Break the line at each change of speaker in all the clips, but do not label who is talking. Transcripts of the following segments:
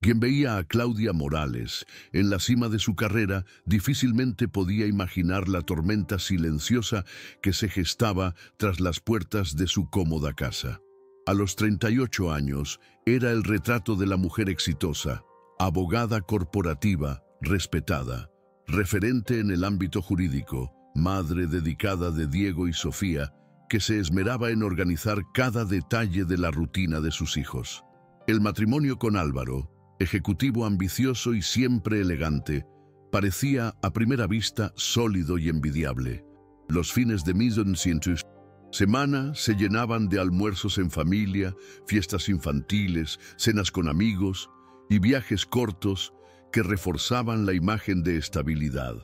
Quien veía a Claudia Morales en la cima de su carrera difícilmente podía imaginar la tormenta silenciosa que se gestaba tras las puertas de su cómoda casa. A los 38 años era el retrato de la mujer exitosa, abogada corporativa, respetada, referente en el ámbito jurídico, madre dedicada de Diego y Sofía, que se esmeraba en organizar cada detalle de la rutina de sus hijos. El matrimonio con Álvaro, ejecutivo ambicioso y siempre elegante, parecía a primera vista sólido y envidiable. Los fines de semana se llenaban de almuerzos en familia, fiestas infantiles, cenas con amigos y viajes cortos que reforzaban la imagen de estabilidad.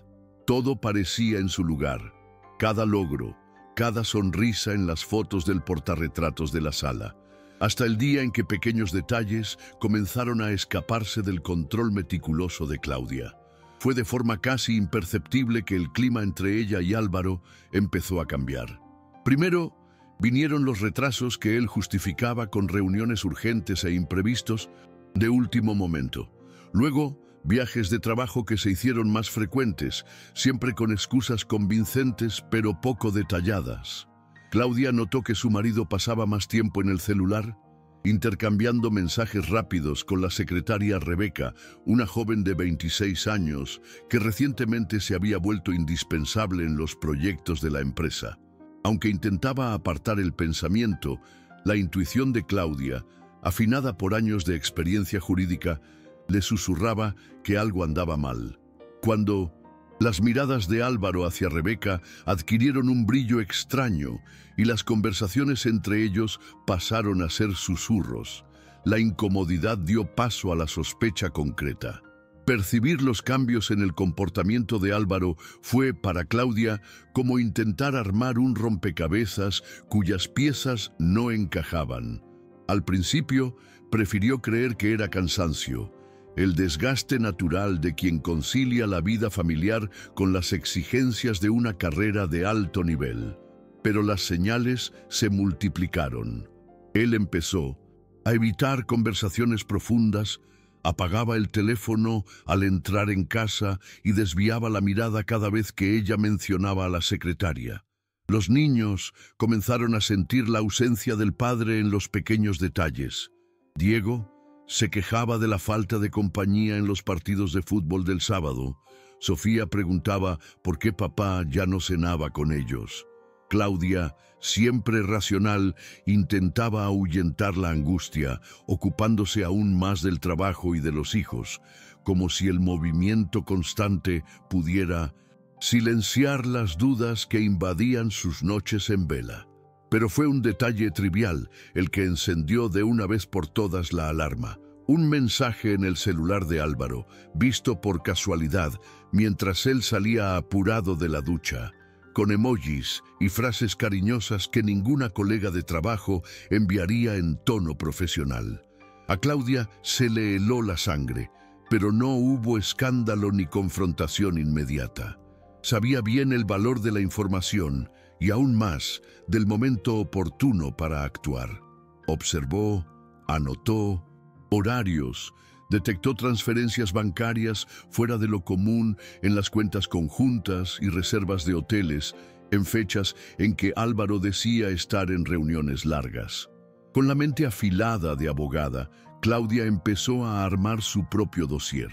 Todo parecía en su lugar, cada logro, cada sonrisa en las fotos del portarretratos de la sala, hasta el día en que pequeños detalles comenzaron a escaparse del control meticuloso de Claudia. Fue de forma casi imperceptible que el clima entre ella y Álvaro empezó a cambiar. Primero, vinieron los retrasos que él justificaba con reuniones urgentes e imprevistos de último momento. Luego, viajes de trabajo que se hicieron más frecuentes, siempre con excusas convincentes pero poco detalladas. Claudia notó que su marido pasaba más tiempo en el celular, intercambiando mensajes rápidos con la secretaria Rebeca, una joven de 26 años que recientemente se había vuelto indispensable en los proyectos de la empresa. Aunque intentaba apartar el pensamiento, la intuición de Claudia, afinada por años de experiencia jurídica, le susurraba que algo andaba mal. Cuando las miradas de Álvaro hacia Rebeca adquirieron un brillo extraño y las conversaciones entre ellos pasaron a ser susurros, la incomodidad dio paso a la sospecha concreta. Percibir los cambios en el comportamiento de Álvaro fue para Claudia como intentar armar un rompecabezas cuyas piezas no encajaban. Al principio, prefirió creer que era cansancio, el desgaste natural de quien concilia la vida familiar con las exigencias de una carrera de alto nivel. Pero las señales se multiplicaron. Él empezó a evitar conversaciones profundas, apagaba el teléfono al entrar en casa y desviaba la mirada cada vez que ella mencionaba a la secretaria. Los niños comenzaron a sentir la ausencia del padre en los pequeños detalles. Diego se quejaba de la falta de compañía en los partidos de fútbol del sábado. Sofía preguntaba por qué papá ya no cenaba con ellos. Claudia, siempre racional, intentaba ahuyentar la angustia, ocupándose aún más del trabajo y de los hijos, como si el movimiento constante pudiera silenciar las dudas que invadían sus noches en vela. Pero fue un detalle trivial el que encendió de una vez por todas la alarma. Un mensaje en el celular de Álvaro, visto por casualidad mientras él salía apurado de la ducha, con emojis y frases cariñosas que ninguna colega de trabajo enviaría en tono profesional. A Claudia se le heló la sangre, pero no hubo escándalo ni confrontación inmediata. Sabía bien el valor de la información y aún más del momento oportuno para actuar. Observó, anotó horarios, detectó transferencias bancarias fuera de lo común en las cuentas conjuntas y reservas de hoteles en fechas en que Álvaro decía estar en reuniones largas. Con la mente afilada de abogada, Claudia empezó a armar su propio dossier.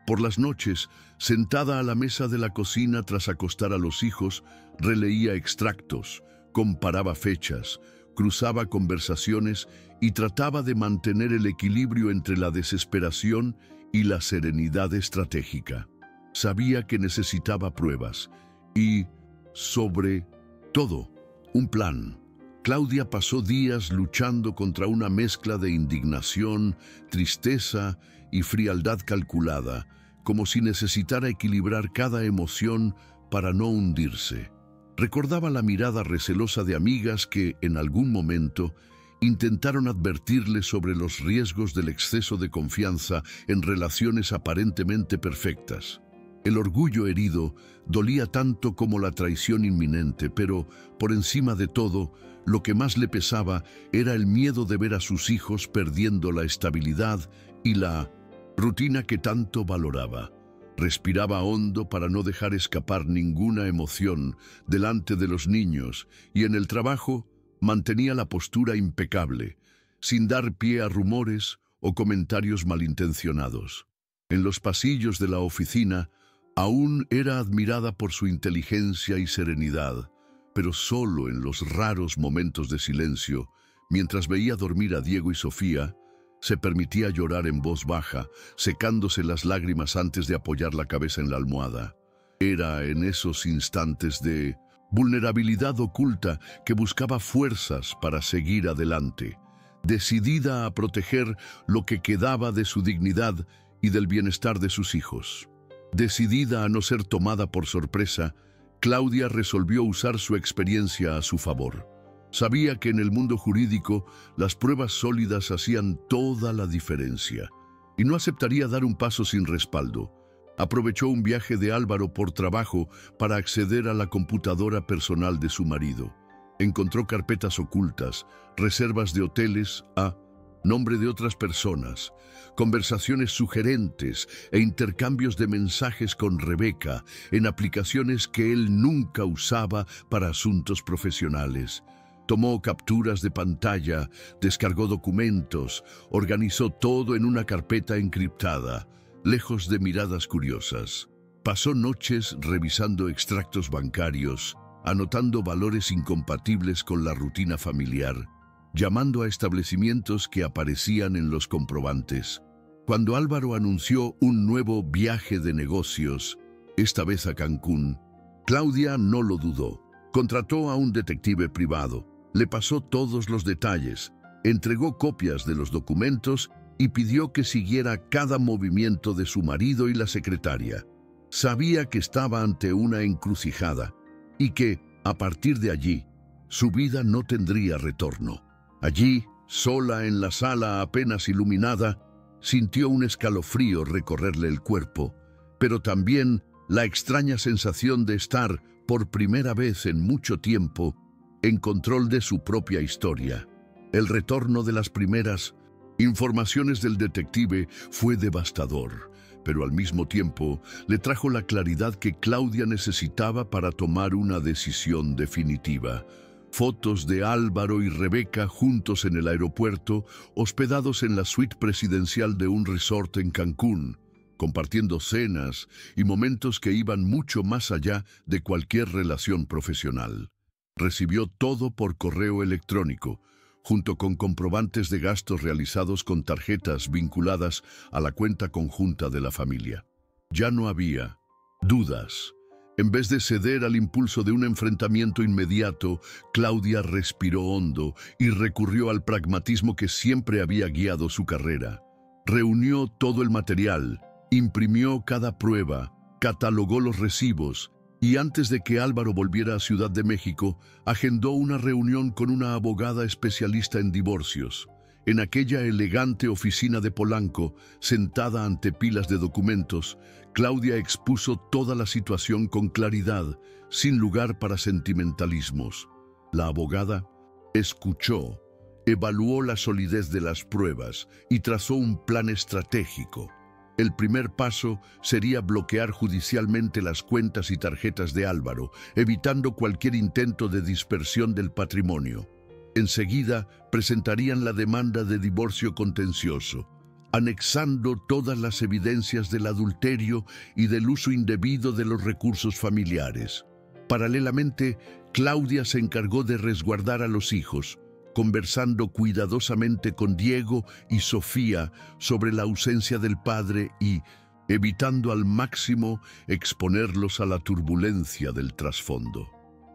Por las noches, sentada a la mesa de la cocina tras acostar a los hijos, releía extractos, comparaba fechas, cruzaba conversaciones y trataba de mantener el equilibrio entre la desesperación y la serenidad estratégica. Sabía que necesitaba pruebas y, sobre todo, un plan. Claudia pasó días luchando contra una mezcla de indignación, tristeza y frialdad calculada, como si necesitara equilibrar cada emoción para no hundirse. Recordaba la mirada recelosa de amigas que, en algún momento, intentaron advertirle sobre los riesgos del exceso de confianza en relaciones aparentemente perfectas. El orgullo herido dolía tanto como la traición inminente, pero, por encima de todo, lo que más le pesaba era el miedo de ver a sus hijos perdiendo la estabilidad y la rutina que tanto valoraba. Respiraba hondo para no dejar escapar ninguna emoción delante de los niños y en el trabajo mantenía la postura impecable, sin dar pie a rumores o comentarios malintencionados. En los pasillos de la oficina aún era admirada por su inteligencia y serenidad, pero solo en los raros momentos de silencio, mientras veía dormir a Diego y Sofía, se permitía llorar en voz baja, secándose las lágrimas antes de apoyar la cabeza en la almohada. Era en esos instantes de vulnerabilidad oculta que buscaba fuerzas para seguir adelante, decidida a proteger lo que quedaba de su dignidad y del bienestar de sus hijos. Decidida a no ser tomada por sorpresa, Claudia resolvió usar su experiencia a su favor. Sabía que en el mundo jurídico las pruebas sólidas hacían toda la diferencia y no aceptaría dar un paso sin respaldo. Aprovechó un viaje de Álvaro por trabajo para acceder a la computadora personal de su marido. Encontró carpetas ocultas, reservas de hoteles a nombre de otras personas, conversaciones sugerentes e intercambios de mensajes con Rebeca en aplicaciones que él nunca usaba para asuntos profesionales. Tomó capturas de pantalla, descargó documentos, organizó todo en una carpeta encriptada, lejos de miradas curiosas. Pasó noches revisando extractos bancarios, anotando valores incompatibles con la rutina familiar, llamando a establecimientos que aparecían en los comprobantes. Cuando Álvaro anunció un nuevo viaje de negocios, esta vez a Cancún, Claudia no lo dudó. Contrató a un detective privado, le pasó todos los detalles, entregó copias de los documentos y pidió que siguiera cada movimiento de su marido y la secretaria. Sabía que estaba ante una encrucijada y que, a partir de allí, su vida no tendría retorno. Allí, sola en la sala apenas iluminada, sintió un escalofrío recorrerle el cuerpo, pero también la extraña sensación de estar, por primera vez en mucho tiempo, en control de su propia historia. El retorno de las primeras informaciones del detective fue devastador, pero al mismo tiempo le trajo la claridad que Claudia necesitaba para tomar una decisión definitiva. Fotos de Álvaro y Rebeca juntos en el aeropuerto, hospedados en la suite presidencial de un resort en Cancún, compartiendo cenas y momentos que iban mucho más allá de cualquier relación profesional. Recibió todo por correo electrónico, junto con comprobantes de gastos realizados con tarjetas vinculadas a la cuenta conjunta de la familia. Ya no había dudas. En vez de ceder al impulso de un enfrentamiento inmediato, Claudia respiró hondo y recurrió al pragmatismo que siempre había guiado su carrera. Reunió todo el material, imprimió cada prueba, catalogó los recibos y antes de que Álvaro volviera a Ciudad de México, agendó una reunión con una abogada especialista en divorcios. En aquella elegante oficina de Polanco, sentada ante pilas de documentos, Claudia expuso toda la situación con claridad, sin lugar para sentimentalismos. La abogada escuchó, evaluó la solidez de las pruebas y trazó un plan estratégico. El primer paso sería bloquear judicialmente las cuentas y tarjetas de Álvaro, evitando cualquier intento de dispersión del patrimonio. Enseguida presentarían la demanda de divorcio contencioso, anexando todas las evidencias del adulterio y del uso indebido de los recursos familiares. Paralelamente, Claudia se encargó de resguardar a los hijos, conversando cuidadosamente con Diego y Sofía sobre la ausencia del padre y evitando al máximo exponerlos a la turbulencia del trasfondo.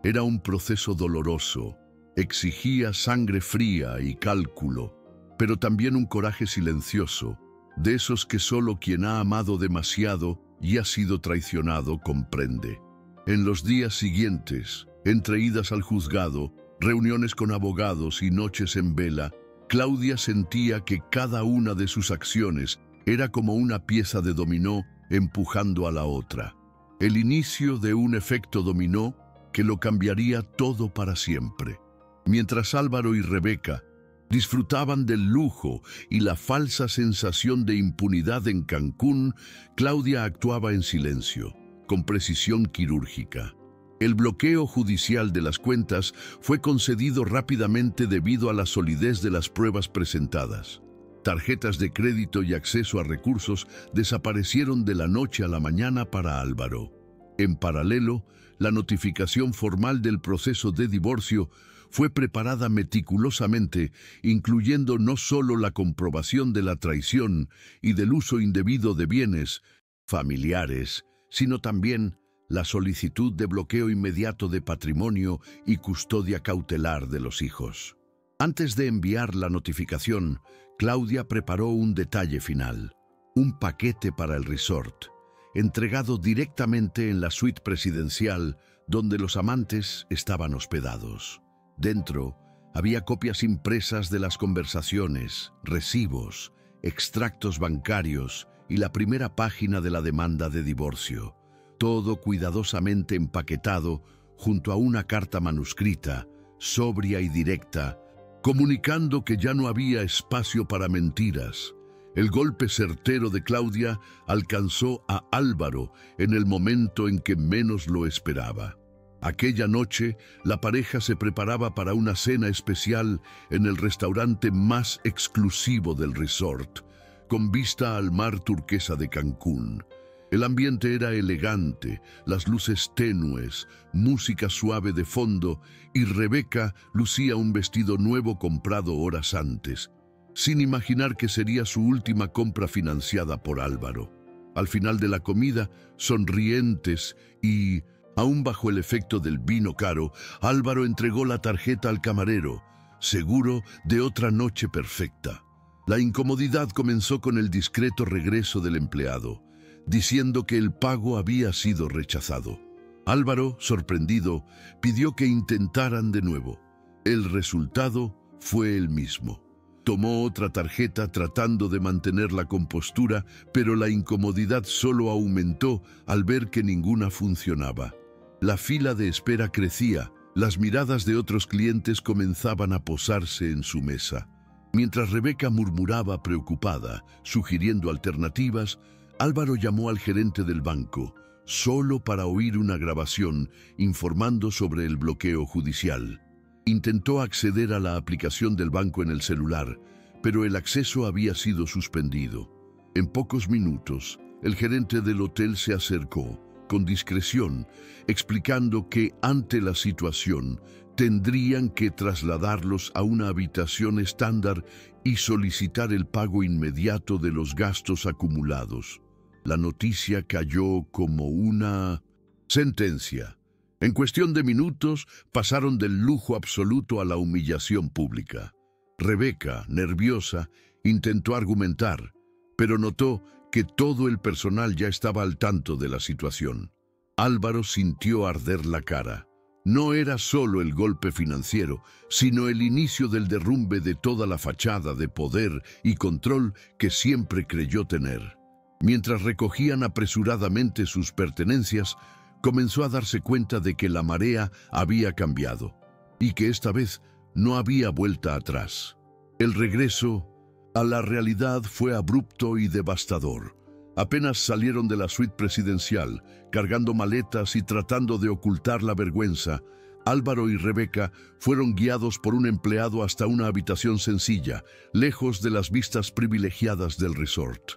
Era un proceso doloroso, exigía sangre fría y cálculo, pero también un coraje silencioso, de esos que solo quien ha amado demasiado y ha sido traicionado comprende. En los días siguientes, entre idas al juzgado, reuniones con abogados y noches en vela, Claudia sentía que cada una de sus acciones era como una pieza de dominó empujando a la otra. El inicio de un efecto dominó que lo cambiaría todo para siempre. Mientras Álvaro y Rebeca Disfrutaban del lujo y la falsa sensación de impunidad en Cancún. Claudia actuaba en silencio, con precisión quirúrgica. El bloqueo judicial de las cuentas fue concedido rápidamente debido a la solidez de las pruebas presentadas. Tarjetas de crédito y acceso a recursos desaparecieron de la noche a la mañana para Álvaro. En paralelo, la notificación formal del proceso de divorcio fue preparada meticulosamente, incluyendo no solo la comprobación de la traición y del uso indebido de bienes familiares, sino también la solicitud de bloqueo inmediato de patrimonio y custodia cautelar de los hijos. Antes de enviar la notificación, Claudia preparó un detalle final, un paquete para el resort, entregado directamente en la suite presidencial donde los amantes estaban hospedados. Dentro había copias impresas de las conversaciones, recibos, extractos bancarios y la primera página de la demanda de divorcio. Todo cuidadosamente empaquetado junto a una carta manuscrita, sobria y directa, comunicando que ya no había espacio para mentiras. El golpe certero de Claudia alcanzó a Álvaro en el momento en que menos lo esperaba. Aquella noche, la pareja se preparaba para una cena especial en el restaurante más exclusivo del resort, con vista al mar turquesa de Cancún. El ambiente era elegante, las luces tenues, música suave de fondo, y Rebeca lucía un vestido nuevo comprado horas antes, sin imaginar que sería su última compra financiada por Álvaro. Al final de la comida, sonrientes y aún bajo el efecto del vino caro, Álvaro entregó la tarjeta al camarero, seguro de otra noche perfecta. La incomodidad comenzó con el discreto regreso del empleado, diciendo que el pago había sido rechazado. Álvaro, sorprendido, pidió que intentaran de nuevo. El resultado fue el mismo. Tomó otra tarjeta tratando de mantener la compostura, pero la incomodidad solo aumentó al ver que ninguna funcionaba. La fila de espera crecía, las miradas de otros clientes comenzaban a posarse en su mesa. Mientras Rebeca murmuraba preocupada, sugiriendo alternativas, Álvaro llamó al gerente del banco, solo para oír una grabación informando sobre el bloqueo judicial. Intentó acceder a la aplicación del banco en el celular, pero el acceso había sido suspendido. En pocos minutos, el gerente del hotel se acercó, con discreción, explicando que ante la situación tendrían que trasladarlos a una habitación estándar y solicitar el pago inmediato de los gastos acumulados. La noticia cayó como una sentencia. En cuestión de minutos pasaron del lujo absoluto a la humillación pública. Rebeca, nerviosa, intentó argumentar, pero notó que todo el personal ya estaba al tanto de la situación. Álvaro sintió arder la cara. No era solo el golpe financiero, sino el inicio del derrumbe de toda la fachada de poder y control que siempre creyó tener. Mientras recogían apresuradamente sus pertenencias, comenzó a darse cuenta de que la marea había cambiado y que esta vez no había vuelta atrás. El regreso a la realidad fue abrupto y devastador. Apenas salieron de la suite presidencial, cargando maletas y tratando de ocultar la vergüenza, Álvaro y Rebeca fueron guiados por un empleado hasta una habitación sencilla, lejos de las vistas privilegiadas del resort.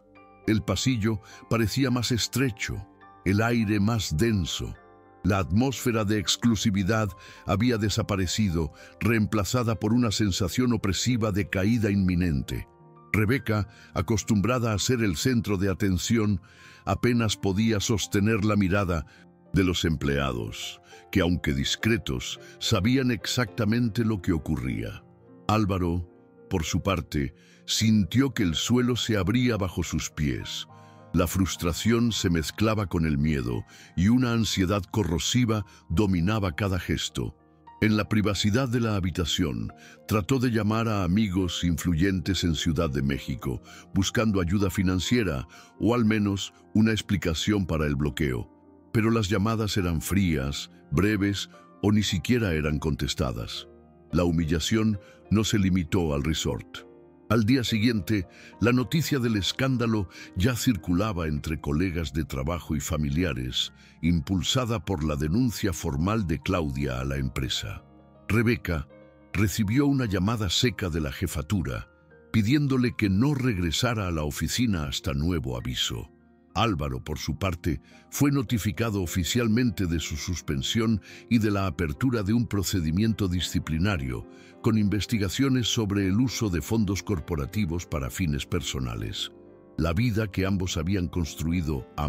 El pasillo parecía más estrecho, el aire más denso. La atmósfera de exclusividad había desaparecido, reemplazada por una sensación opresiva de caída inminente. Rebeca, acostumbrada a ser el centro de atención, apenas podía sostener la mirada de los empleados, que aunque discretos, sabían exactamente lo que ocurría. Álvaro, por su parte, sintió que el suelo se abría bajo sus pies. La frustración se mezclaba con el miedo y una ansiedad corrosiva dominaba cada gesto. En la privacidad de la habitación, trató de llamar a amigos influyentes en Ciudad de México, buscando ayuda financiera o al menos una explicación para el bloqueo. Pero las llamadas eran frías, breves o ni siquiera eran contestadas. La humillación no se limitó al resort. Al día siguiente, la noticia del escándalo ya circulaba entre colegas de trabajo y familiares, impulsada por la denuncia formal de Claudia a la empresa. Rebeca recibió una llamada seca de la jefatura, pidiéndole que no regresara a la oficina hasta nuevo aviso. Álvaro, por su parte, fue notificado oficialmente de su suspensión y de la apertura de un procedimiento disciplinario, con investigaciones sobre el uso de fondos corporativos para fines personales. La vida que ambos habían construido a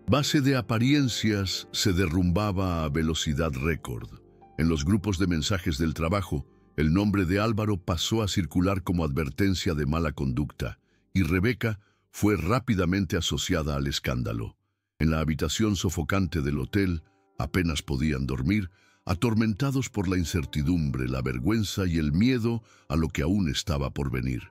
base de apariencias se derrumbaba a velocidad récord. En los grupos de mensajes del trabajo, el nombre de Álvaro pasó a circular como advertencia de mala conducta, y Rebeca fue rápidamente asociada al escándalo. En la habitación sofocante del hotel, apenas podían dormir, atormentados por la incertidumbre, la vergüenza y el miedo a lo que aún estaba por venir.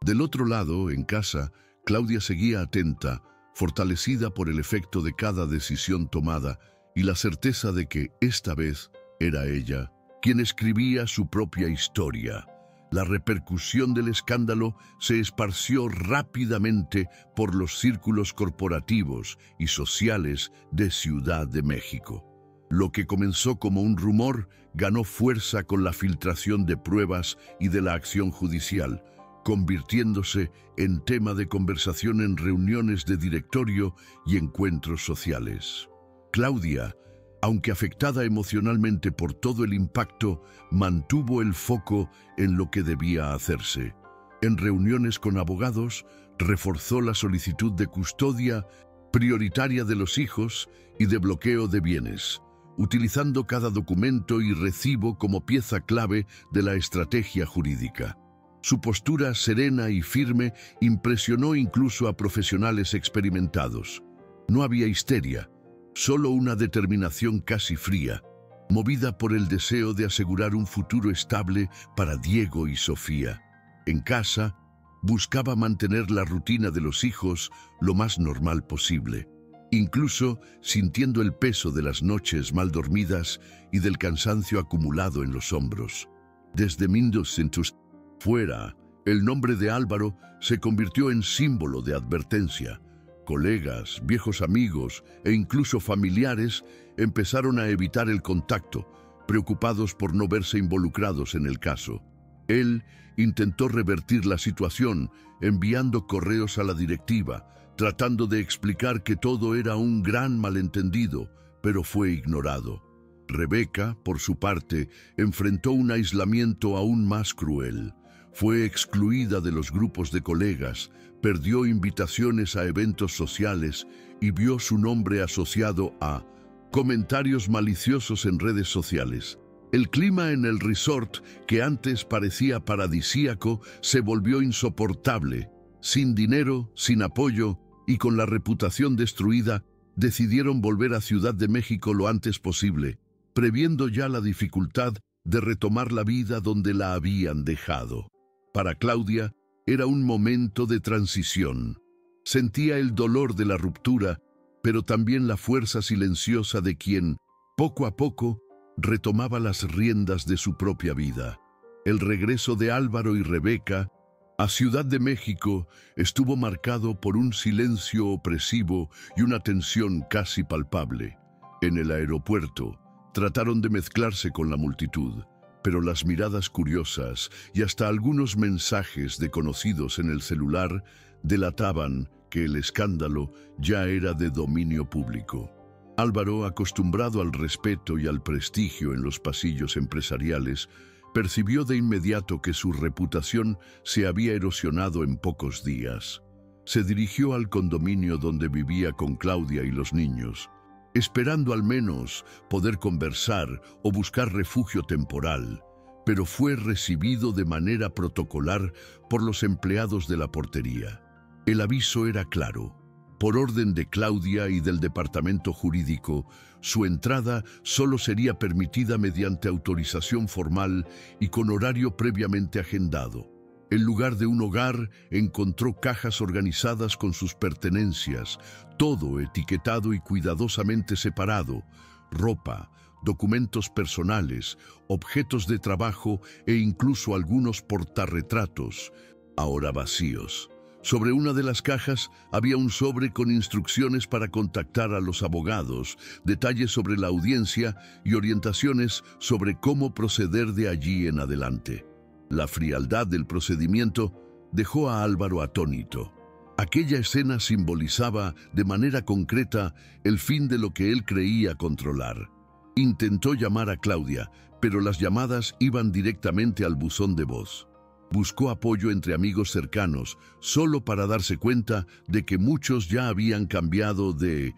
Del otro lado, en casa, Claudia seguía atenta, fortalecida por el efecto de cada decisión tomada y la certeza de que, esta vez, era ella quien escribía su propia historia. La repercusión del escándalo se esparció rápidamente por los círculos corporativos y sociales de Ciudad de México. Lo que comenzó como un rumor ganó fuerza con la filtración de pruebas y de la acción judicial, convirtiéndose en tema de conversación en reuniones de directorio y encuentros sociales. Claudia, aunque afectada emocionalmente por todo el impacto, mantuvo el foco en lo que debía hacerse. En reuniones con abogados, reforzó la solicitud de custodia prioritaria de los hijos y de bloqueo de bienes, utilizando cada documento y recibo como pieza clave de la estrategia jurídica. Su postura serena y firme impresionó incluso a profesionales experimentados. No había histeria, solo una determinación casi fría, movida por el deseo de asegurar un futuro estable para Diego y Sofía. En casa, buscaba mantener la rutina de los hijos lo más normal posible, incluso sintiendo el peso de las noches mal dormidas y del cansancio acumulado en los hombros. Desde Mindocentros fuera, el nombre de Álvaro se convirtió en símbolo de advertencia. Colegas, viejos amigos e incluso familiares empezaron a evitar el contacto, preocupados por no verse involucrados en el caso. Él intentó revertir la situación, enviando correos a la directiva, tratando de explicar que todo era un gran malentendido, pero fue ignorado. Rebeca, por su parte, enfrentó un aislamiento aún más cruel. Fue excluida de los grupos de colegas, perdió invitaciones a eventos sociales y vio su nombre asociado a comentarios maliciosos en redes sociales. El clima en el resort, que antes parecía paradisíaco, se volvió insoportable. Sin dinero, sin apoyo y con la reputación destruida, decidieron volver a Ciudad de México lo antes posible, previendo ya la dificultad de retomar la vida donde la habían dejado. Para Claudia, era un momento de transición. Sentía el dolor de la ruptura, pero también la fuerza silenciosa de quien, poco a poco, retomaba las riendas de su propia vida. El regreso de Álvaro y Rebeca a Ciudad de México estuvo marcado por un silencio opresivo y una tensión casi palpable. En el aeropuerto, trataron de mezclarse con la multitud, pero las miradas curiosas y hasta algunos mensajes de conocidos en el celular delataban que el escándalo ya era de dominio público. Álvaro, acostumbrado al respeto y al prestigio en los pasillos empresariales, percibió de inmediato que su reputación se había erosionado en pocos días. Se dirigió al condominio donde vivía con Claudia y los niños, esperando al menos poder conversar o buscar refugio temporal, pero fue recibido de manera protocolar por los empleados de la portería. El aviso era claro. Por orden de Claudia y del departamento jurídico, su entrada solo sería permitida mediante autorización formal y con horario previamente agendado. En lugar de un hogar, encontró cajas organizadas con sus pertenencias, todo etiquetado y cuidadosamente separado: ropa, documentos personales, objetos de trabajo e incluso algunos portarretratos, ahora vacíos. Sobre una de las cajas había un sobre con instrucciones para contactar a los abogados, detalles sobre la audiencia y orientaciones sobre cómo proceder de allí en adelante. La frialdad del procedimiento dejó a Álvaro atónito. Aquella escena simbolizaba de manera concreta el fin de lo que él creía controlar. Intentó llamar a Claudia, pero las llamadas iban directamente al buzón de voz. Buscó apoyo entre amigos cercanos, solo para darse cuenta de que muchos ya habían cambiado de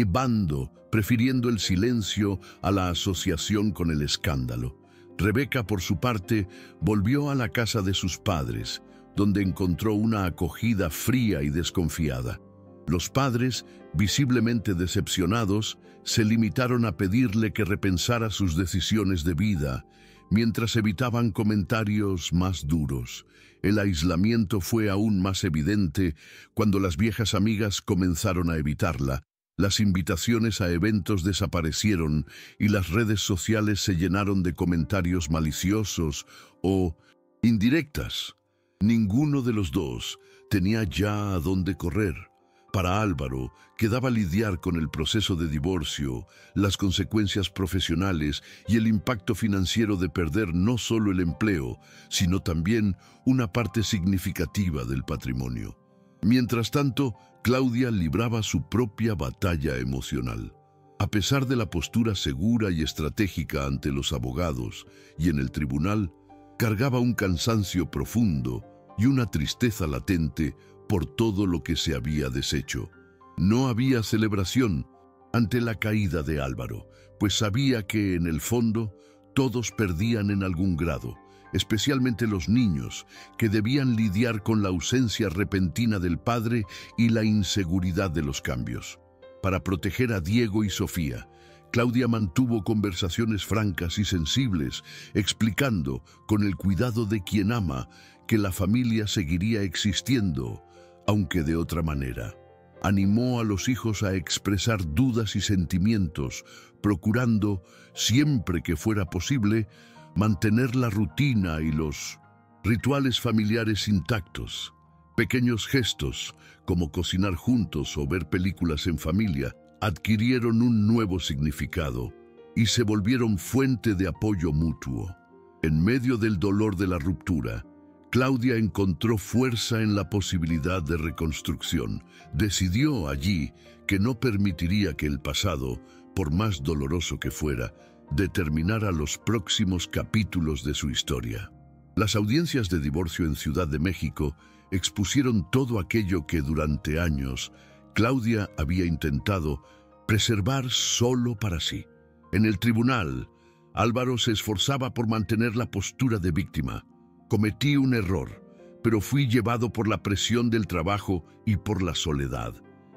bando, prefiriendo el silencio a la asociación con el escándalo. Rebeca, por su parte, volvió a la casa de sus padres, donde encontró una acogida fría y desconfiada. Los padres, visiblemente decepcionados, se limitaron a pedirle que repensara sus decisiones de vida, mientras evitaban comentarios más duros. El aislamiento fue aún más evidente cuando las viejas amigas comenzaron a evitarla. Las invitaciones a eventos desaparecieron y las redes sociales se llenaron de comentarios maliciosos o indirectas. Ninguno de los dos tenía ya a dónde correr. Para Álvaro, quedaba lidiar con el proceso de divorcio, las consecuencias profesionales y el impacto financiero de perder no solo el empleo, sino también una parte significativa del patrimonio. Mientras tanto, Claudia libraba su propia batalla emocional. A pesar de la postura segura y estratégica ante los abogados y en el tribunal, cargaba un cansancio profundo y una tristeza latente por todo lo que se había deshecho. No había celebración ante la caída de Álvaro, pues sabía que, en el fondo, todos perdían en algún grado, especialmente los niños, que debían lidiar con la ausencia repentina del padre y la inseguridad de los cambios. Para proteger a Diego y Sofía, Claudia mantuvo conversaciones francas y sensibles, explicando, con el cuidado de quien ama, que la familia seguiría existiendo, aunque de otra manera. Animó a los hijos a expresar dudas y sentimientos, procurando, siempre que fuera posible, mantener la rutina y los rituales familiares intactos. Pequeños gestos, como cocinar juntos o ver películas en familia, adquirieron un nuevo significado y se volvieron fuente de apoyo mutuo. En medio del dolor de la ruptura, Claudia encontró fuerza en la posibilidad de reconstrucción. Decidió allí que no permitiría que el pasado, por más doloroso que fuera, determinara los próximos capítulos de su historia. Las audiencias de divorcio en Ciudad de México expusieron todo aquello que durante años Claudia había intentado preservar solo para sí. En el tribunal, Álvaro se esforzaba por mantener la postura de víctima. Cometí un error, pero fui llevado por la presión del trabajo y por la soledad,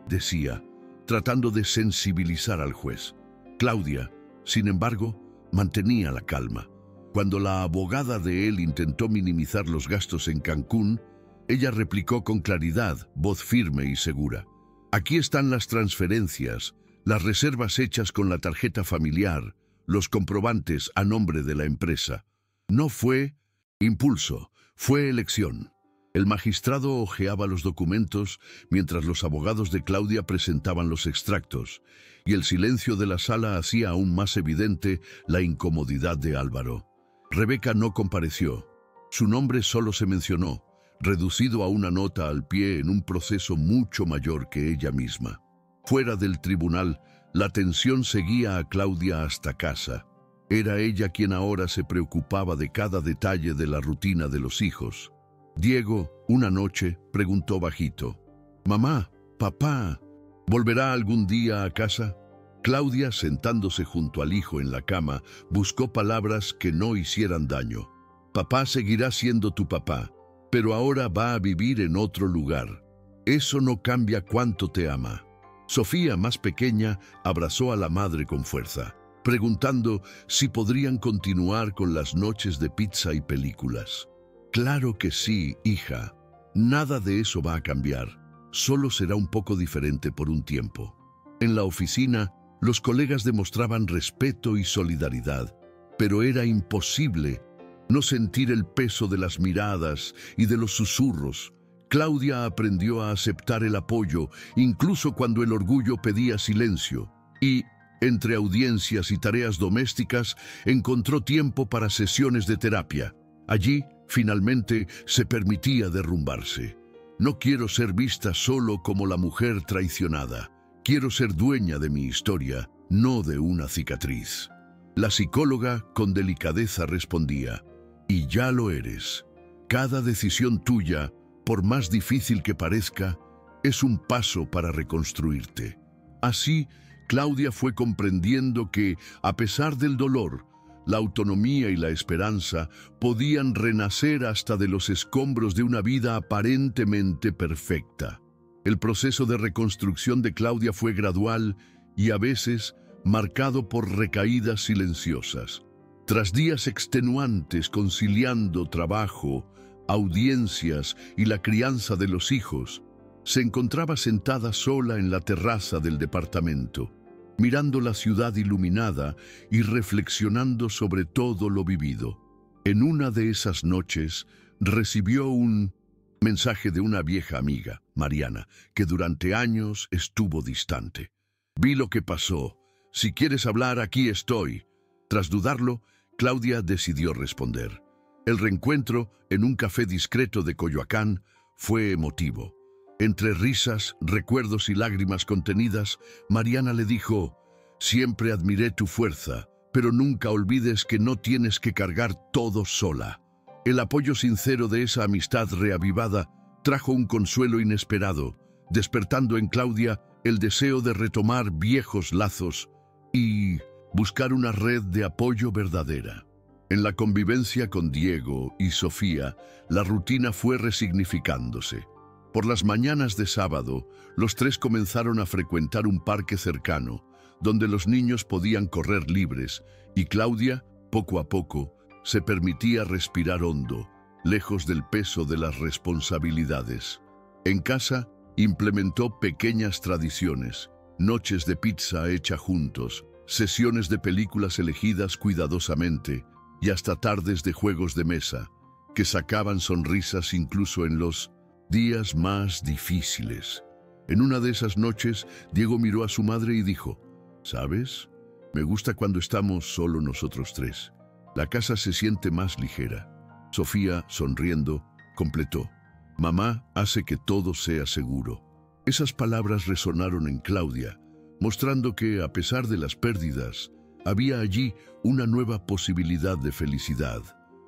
decía, tratando de sensibilizar al juez. Claudia, sin embargo, mantenía la calma. Cuando la abogada de él intentó minimizar los gastos en Cancún, ella replicó con claridad, voz firme y segura: aquí están las transferencias, las reservas hechas con la tarjeta familiar, los comprobantes a nombre de la empresa. No fue impulso, fue elección. El magistrado hojeaba los documentos mientras los abogados de Claudia presentaban los extractos, y el silencio de la sala hacía aún más evidente la incomodidad de Álvaro. Rebeca no compareció. Su nombre solo se mencionó, reducido a una nota al pie en un proceso mucho mayor que ella misma. Fuera del tribunal, la tensión seguía a Claudia hasta casa. Era ella quien ahora se preocupaba de cada detalle de la rutina de los hijos. Diego, una noche, preguntó bajito: «Mamá, papá, ¿volverá algún día a casa?». Claudia, sentándose junto al hijo en la cama, buscó palabras que no hicieran daño. «Papá seguirá siendo tu papá, pero ahora va a vivir en otro lugar. Eso no cambia cuánto te ama». Sofía, más pequeña, abrazó a la madre con fuerza, preguntando si podrían continuar con las noches de pizza y películas. «Claro que sí, hija. Nada de eso va a cambiar. Solo será un poco diferente por un tiempo». En la oficina, Los colegas demostraban respeto y solidaridad, pero era imposible no sentir el peso de las miradas y de los susurros. Claudia aprendió a aceptar el apoyo, incluso cuando el orgullo pedía silencio, y, entre audiencias y tareas domésticas, encontró tiempo para sesiones de terapia. Allí, finalmente, se permitía derrumbarse. No quiero ser vista solo como la mujer traicionada. Quiero ser dueña de mi historia, no de una cicatriz. La psicóloga, con delicadeza, respondía: y ya lo eres. Cada decisión tuya, por más difícil que parezca, es un paso para reconstruirte. Así, Claudia fue comprendiendo que, a pesar del dolor, la autonomía y la esperanza podían renacer hasta de los escombros de una vida aparentemente perfecta. El proceso de reconstrucción de Claudia fue gradual y a veces marcado por recaídas silenciosas. Tras días extenuantes conciliando trabajo, audiencias y la crianza de los hijos, se encontraba sentada sola en la terraza del departamento, mirando la ciudad iluminada y reflexionando sobre todo lo vivido. En una de esas noches recibió un mensaje de una vieja amiga, Mariana, que durante años estuvo distante. Vi lo que pasó. Si quieres hablar, aquí estoy. Tras dudarlo, Claudia decidió responder. El reencuentro, en un café discreto de Coyoacán, fue emotivo. Entre risas, recuerdos y lágrimas contenidas, Mariana le dijo: siempre admiré tu fuerza, pero nunca olvides que no tienes que cargar todo sola. El apoyo sincero de esa amistad reavivada trajo un consuelo inesperado, despertando en Claudia el deseo de retomar viejos lazos y buscar una red de apoyo verdadera. En la convivencia con Diego y Sofía, la rutina fue resignificándose. Por las mañanas de sábado, los tres comenzaron a frecuentar un parque cercano, donde los niños podían correr libres, y Claudia, poco a poco, se permitía respirar hondo, lejos del peso de las responsabilidades. En casa, implementó pequeñas tradiciones: noches de pizza hecha juntos, sesiones de películas elegidas cuidadosamente y hasta tardes de juegos de mesa, que sacaban sonrisas incluso en los días más difíciles. En una de esas noches, Diego miró a su madre y dijo: ¿sabes? Me gusta cuando estamos solo nosotros tres. La casa se siente más ligera. Sofía, sonriendo, completó: mamá hace que todo sea seguro. Esas palabras resonaron en Claudia, mostrando que, a pesar de las pérdidas, había allí una nueva posibilidad de felicidad,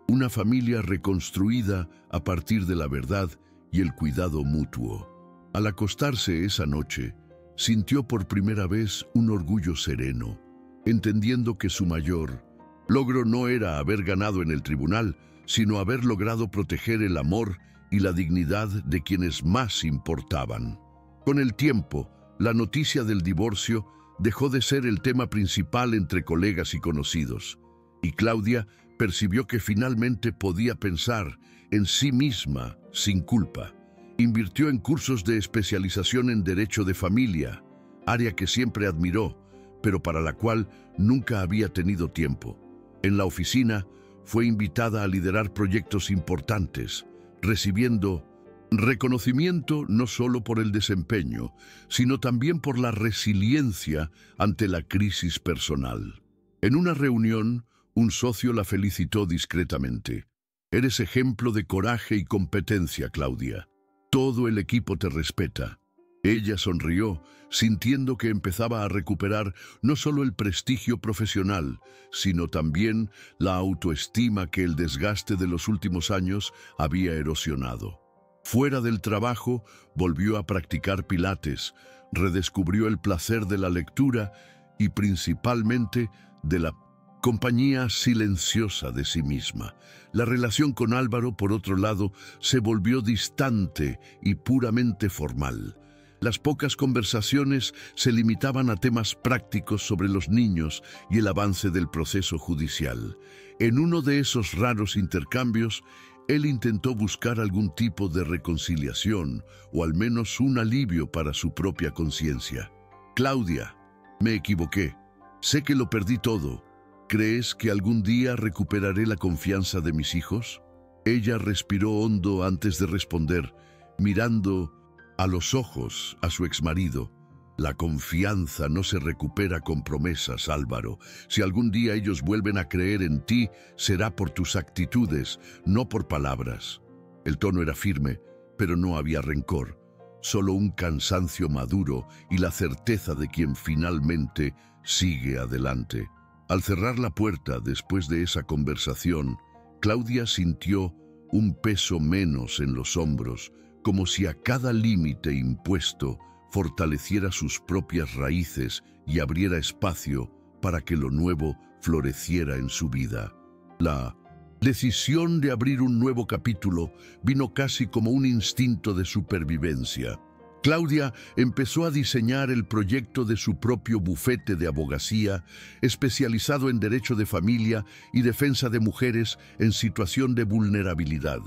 una familia reconstruida a partir de la verdad y el cuidado mutuo. Al acostarse esa noche, sintió por primera vez un orgullo sereno, entendiendo que su mayor logro no era haber ganado en el tribunal, sino haber logrado proteger el amor y la dignidad de quienes más importaban. Con el tiempo, la noticia del divorcio dejó de ser el tema principal entre colegas y conocidos, y Claudia percibió que finalmente podía pensar en sí misma sin culpa. Invirtió en cursos de especialización en Derecho de Familia, área que siempre admiró, pero para la cual nunca había tenido tiempo. En la oficina, fue invitada a liderar proyectos importantes, recibiendo reconocimiento no solo por el desempeño, sino también por la resiliencia ante la crisis personal. En una reunión, un socio la felicitó discretamente. Eres ejemplo de coraje y competencia, Claudia. Todo el equipo te respeta. Ella sonrió, sintiendo que empezaba a recuperar no solo el prestigio profesional, sino también la autoestima que el desgaste de los últimos años había erosionado. Fuera del trabajo, volvió a practicar pilates, redescubrió el placer de la lectura y principalmente de la compañía silenciosa de sí misma. La relación con Álvaro, por otro lado, se volvió distante y puramente formal. Las pocas conversaciones se limitaban a temas prácticos sobre los niños y el avance del proceso judicial. En uno de esos raros intercambios, él intentó buscar algún tipo de reconciliación o al menos un alivio para su propia conciencia. Claudia, Me equivoqué. Sé que lo perdí todo. ¿Crees que algún día recuperaré la confianza de mis hijos? Ella respiró hondo antes de responder, mirando a los ojos a su exmarido. La confianza no se recupera con promesas, Álvaro. Si algún día ellos vuelven a creer en ti, será por tus actitudes, no por palabras. El tono era firme, pero no había rencor, solo un cansancio maduro y la certeza de quien finalmente sigue adelante. Al cerrar la puerta después de esa conversación, Claudia sintió un peso menos en los hombros, como si a cada límite impuesto fortaleciera sus propias raíces y abriera espacio para que lo nuevo floreciera en su vida. La decisión de abrir un nuevo capítulo vino casi como un instinto de supervivencia. Claudia empezó a diseñar el proyecto de su propio bufete de abogacía, especializado en derecho de familia y defensa de mujeres en situación de vulnerabilidad.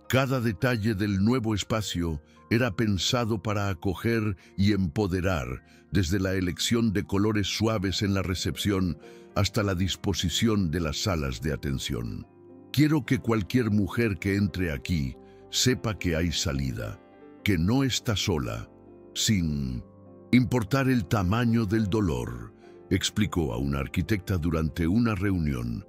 Cada detalle del nuevo espacio era pensado para acoger y empoderar, desde la elección de colores suaves en la recepción hasta la disposición de las salas de atención. Quiero que cualquier mujer que entre aquí sepa que hay salida, que no está sola, sin importar el tamaño del dolor, explicó a una arquitecta durante una reunión.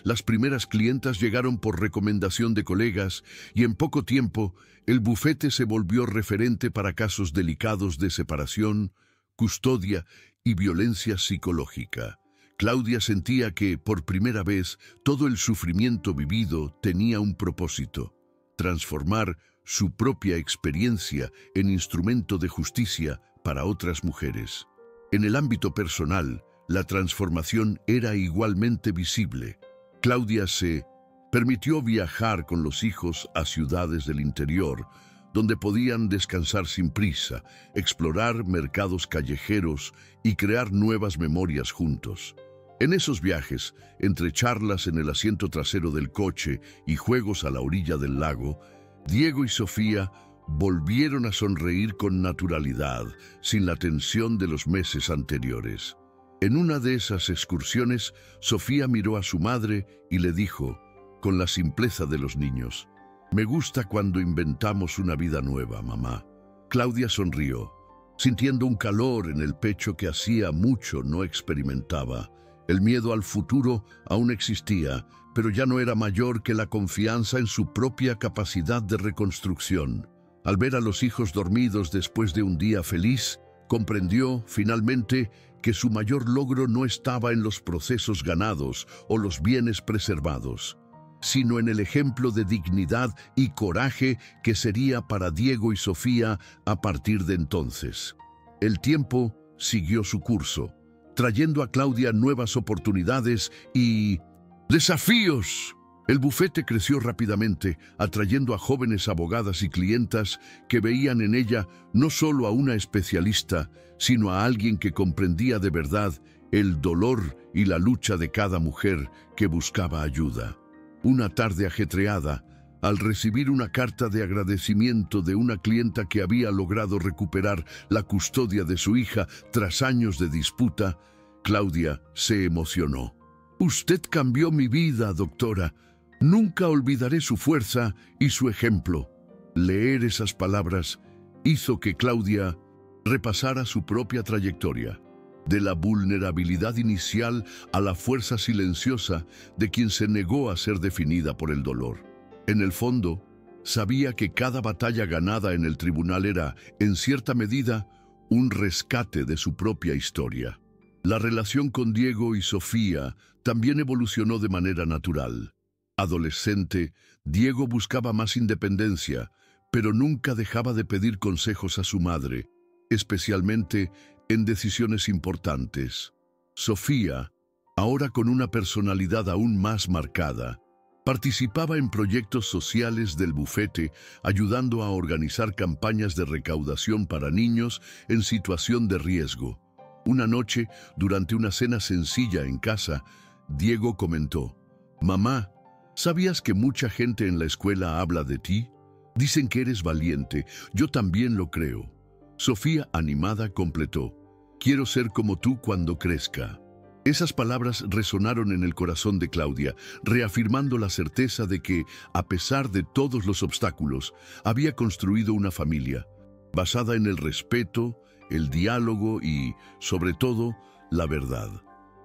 Las primeras clientas llegaron por recomendación de colegas y en poco tiempo el bufete se volvió referente para casos delicados de separación, custodia y violencia psicológica. Claudia sentía que, por primera vez, todo el sufrimiento vivido tenía un propósito: transformar su propia experiencia en instrumento de justicia para otras mujeres. En el ámbito personal, la transformación era igualmente visible. Claudia se permitió viajar con los hijos a ciudades del interior, donde podían descansar sin prisa, explorar mercados callejeros y crear nuevas memorias juntos. En esos viajes, entre charlas en el asiento trasero del coche y juegos a la orilla del lago, Diego y Sofía volvieron a sonreír con naturalidad, sin la tensión de los meses anteriores. En una de esas excursiones, Sofía miró a su madre y le dijo, con la simpleza de los niños: «Me gusta cuando inventamos una vida nueva, mamá». Claudia sonrió, sintiendo un calor en el pecho que hacía mucho no experimentaba. El miedo al futuro aún existía, pero ya no era mayor que la confianza en su propia capacidad de reconstrucción. Al ver a los hijos dormidos después de un día feliz, comprendió, finalmente, que su mayor logro no estaba en los procesos ganados o los bienes preservados, sino en el ejemplo de dignidad y coraje que sería para Diego y Sofía a partir de entonces. El tiempo siguió su curso, trayendo a Claudia nuevas oportunidades y desafíos. El bufete creció rápidamente, atrayendo a jóvenes abogadas y clientas que veían en ella no solo a una especialista, sino a alguien que comprendía de verdad el dolor y la lucha de cada mujer que buscaba ayuda. Una tarde ajetreada, al recibir una carta de agradecimiento de una clienta que había logrado recuperar la custodia de su hija tras años de disputa, Claudia se emocionó. «Usted cambió mi vida, doctora. Nunca olvidaré su fuerza y su ejemplo». Leer esas palabras hizo que Claudia repasara su propia trayectoria, de la vulnerabilidad inicial a la fuerza silenciosa de quien se negó a ser definida por el dolor. En el fondo, sabía que cada batalla ganada en el tribunal era, en cierta medida, un rescate de su propia historia. La relación con Diego y Sofía también evolucionó de manera natural. Adolescente, Diego buscaba más independencia, pero nunca dejaba de pedir consejos a su madre, especialmente en decisiones importantes. Sofía, ahora con una personalidad aún más marcada, participaba en proyectos sociales del bufete, ayudando a organizar campañas de recaudación para niños en situación de riesgo. Una noche, durante una cena sencilla en casa, Diego comentó: «Mamá, ¿sabías que mucha gente en la escuela habla de ti? Dicen que eres valiente. Yo también lo creo». Sofía, animada, completó: Quiero ser como tú cuando crezca. Esas palabras resonaron en el corazón de Claudia, reafirmando la certeza de que, a pesar de todos los obstáculos, había construido una familia, basada en el respeto, el diálogo y, sobre todo, la verdad.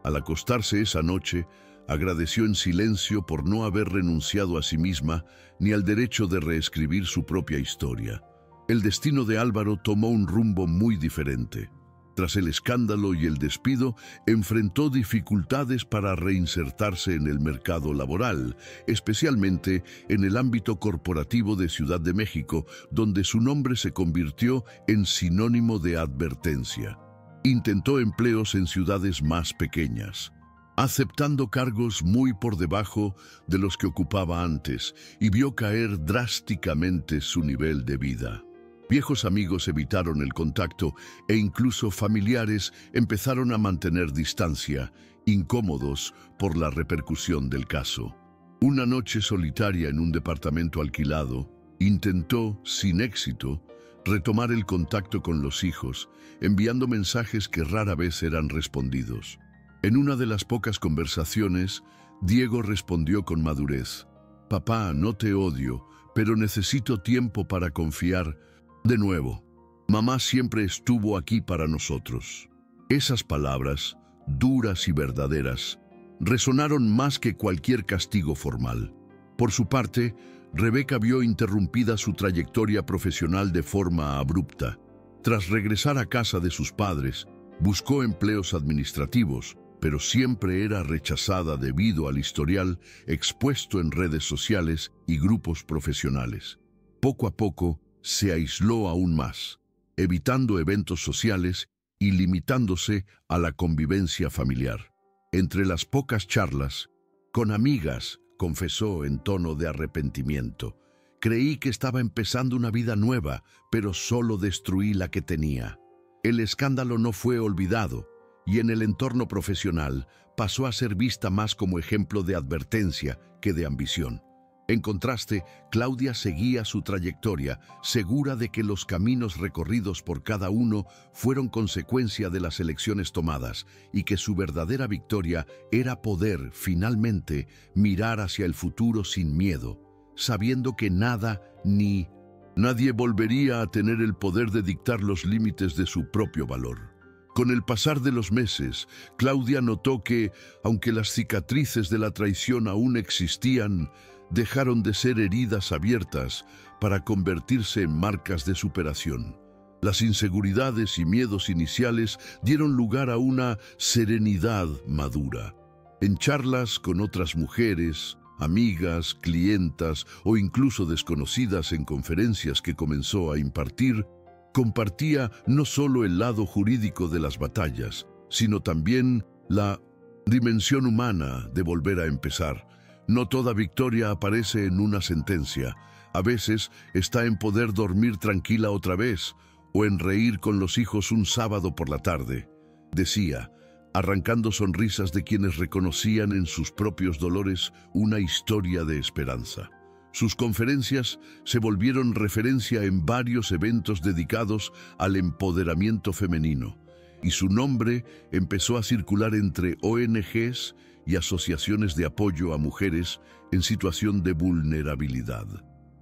Al acostarse esa noche, agradeció en silencio por no haber renunciado a sí misma ni al derecho de reescribir su propia historia. El destino de Álvaro tomó un rumbo muy diferente. Tras el escándalo y el despido, enfrentó dificultades para reinsertarse en el mercado laboral, especialmente en el ámbito corporativo de Ciudad de México, donde su nombre se convirtió en sinónimo de advertencia. Intentó empleos en ciudades más pequeñas, aceptando cargos muy por debajo de los que ocupaba antes, y vio caer drásticamente su nivel de vida. Viejos amigos evitaron el contacto e incluso familiares empezaron a mantener distancia, incómodos por la repercusión del caso. Una noche solitaria en un departamento alquilado, intentó, sin éxito, retomar el contacto con los hijos, enviando mensajes que rara vez eran respondidos. En una de las pocas conversaciones, Diego respondió con madurez: «Papá, no te odio, pero necesito tiempo para confiar de nuevo. Mamá siempre estuvo aquí para nosotros». Esas palabras, duras y verdaderas, resonaron más que cualquier castigo formal. Por su parte, Rebeca vio interrumpida su trayectoria profesional de forma abrupta. Tras regresar a casa de sus padres, buscó empleos administrativos, pero siempre era rechazada debido al historial expuesto en redes sociales y grupos profesionales. Poco a poco, se aisló aún más, evitando eventos sociales y limitándose a la convivencia familiar. Entre las pocas charlas, con amigas, confesó en tono de arrepentimiento: «Creí que estaba empezando una vida nueva, pero solo destruí la que tenía». El escándalo no fue olvidado, y en el entorno profesional pasó a ser vista más como ejemplo de advertencia que de ambición. En contraste, Claudia seguía su trayectoria, segura de que los caminos recorridos por cada uno fueron consecuencia de las elecciones tomadas y que su verdadera victoria era poder, finalmente, mirar hacia el futuro sin miedo, sabiendo que nada ni nadie volvería a tener el poder de dictar los límites de su propio valor. Con el pasar de los meses, Claudia notó que, aunque las cicatrices de la traición aún existían, dejaron de ser heridas abiertas para convertirse en marcas de superación. Las inseguridades y miedos iniciales dieron lugar a una serenidad madura. En charlas con otras mujeres, amigas, clientas o incluso desconocidas en conferencias que comenzó a impartir, compartía no solo el lado jurídico de las batallas, sino también la dimensión humana de volver a empezar. No toda victoria aparece en una sentencia. A veces está en poder dormir tranquila otra vez o en reír con los hijos un sábado por la tarde, decía, arrancando sonrisas de quienes reconocían en sus propios dolores una historia de esperanza. Sus conferencias se volvieron referencia en varios eventos dedicados al empoderamiento femenino, y su nombre empezó a circular entre ONGs y asociaciones de apoyo a mujeres en situación de vulnerabilidad.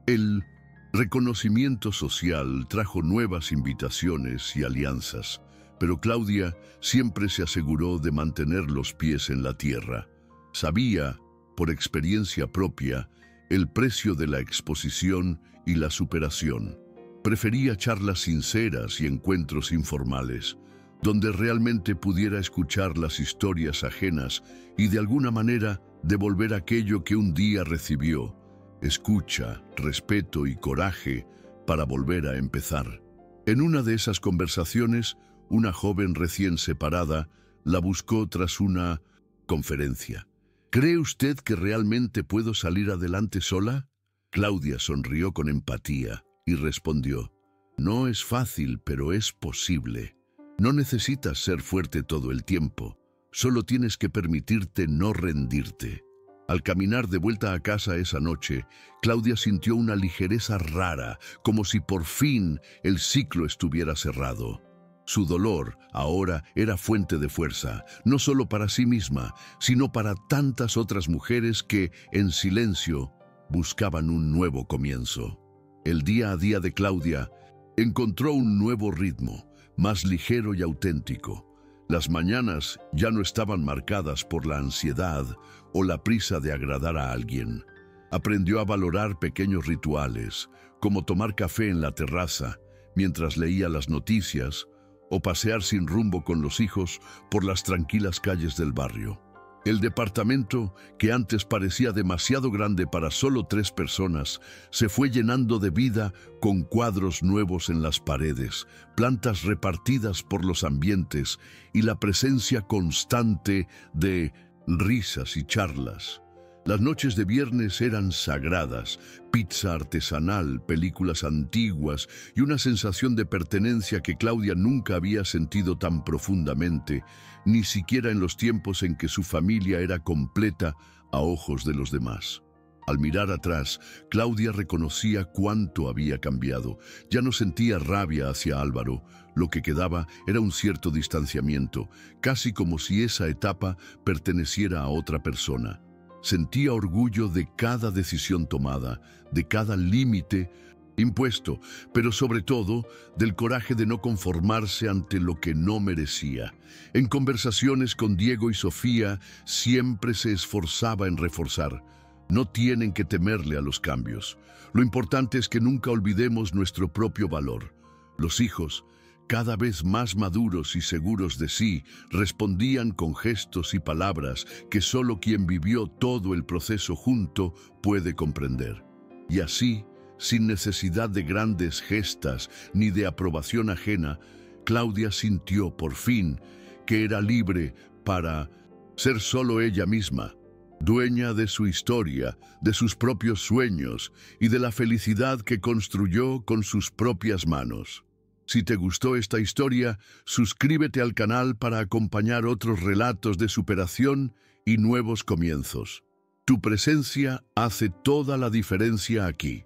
El reconocimiento social trajo nuevas invitaciones y alianzas, pero Claudia siempre se aseguró de mantener los pies en la tierra. Sabía, por experiencia propia, el precio de la exposición y la superación. Prefería charlas sinceras y encuentros informales, donde realmente pudiera escuchar las historias ajenas y de alguna manera devolver aquello que un día recibió: escucha, respeto y coraje para volver a empezar. En una de esas conversaciones, una joven recién separada la buscó tras una conferencia. ¿Cree usted que realmente puedo salir adelante sola? Claudia sonrió con empatía y respondió: no es fácil, pero es posible. No necesitas ser fuerte todo el tiempo, solo tienes que permitirte no rendirte. Al caminar de vuelta a casa esa noche, Claudia sintió una ligereza rara, como si por fin el ciclo estuviera cerrado. Su dolor ahora era fuente de fuerza, no solo para sí misma, sino para tantas otras mujeres que, en silencio, buscaban un nuevo comienzo. El día a día de Claudia encontró un nuevo ritmo, más ligero y auténtico. Las mañanas ya no estaban marcadas por la ansiedad o la prisa de agradar a alguien. Aprendió a valorar pequeños rituales, como tomar café en la terraza mientras leía las noticias o pasear sin rumbo con los hijos por las tranquilas calles del barrio. El departamento, que antes parecía demasiado grande para solo 3 personas, se fue llenando de vida con cuadros nuevos en las paredes, plantas repartidas por los ambientes y la presencia constante de risas y charlas. Las noches de viernes eran sagradas, pizza artesanal, películas antiguas y una sensación de pertenencia que Claudia nunca había sentido tan profundamente, ni siquiera en los tiempos en que su familia era completa a ojos de los demás. Al mirar atrás, Claudia reconocía cuánto había cambiado. Ya no sentía rabia hacia Álvaro. Lo que quedaba era un cierto distanciamiento, casi como si esa etapa perteneciera a otra persona. Sentía orgullo de cada decisión tomada, de cada límite impuesto, pero sobre todo del coraje de no conformarse ante lo que no merecía. En conversaciones con Diego y Sofía siempre se esforzaba en reforzar: no tienen que temerle a los cambios. Lo importante es que nunca olvidemos nuestro propio valor. Los hijos, cada vez más maduros y seguros de sí, respondían con gestos y palabras que solo quien vivió todo el proceso junto puede comprender. Y así, sin necesidad de grandes gestas ni de aprobación ajena, Claudia sintió por fin que era libre para ser solo ella misma, dueña de su historia, de sus propios sueños y de la felicidad que construyó con sus propias manos. Si te gustó esta historia, suscríbete al canal para acompañar otros relatos de superación y nuevos comienzos. Tu presencia hace toda la diferencia aquí.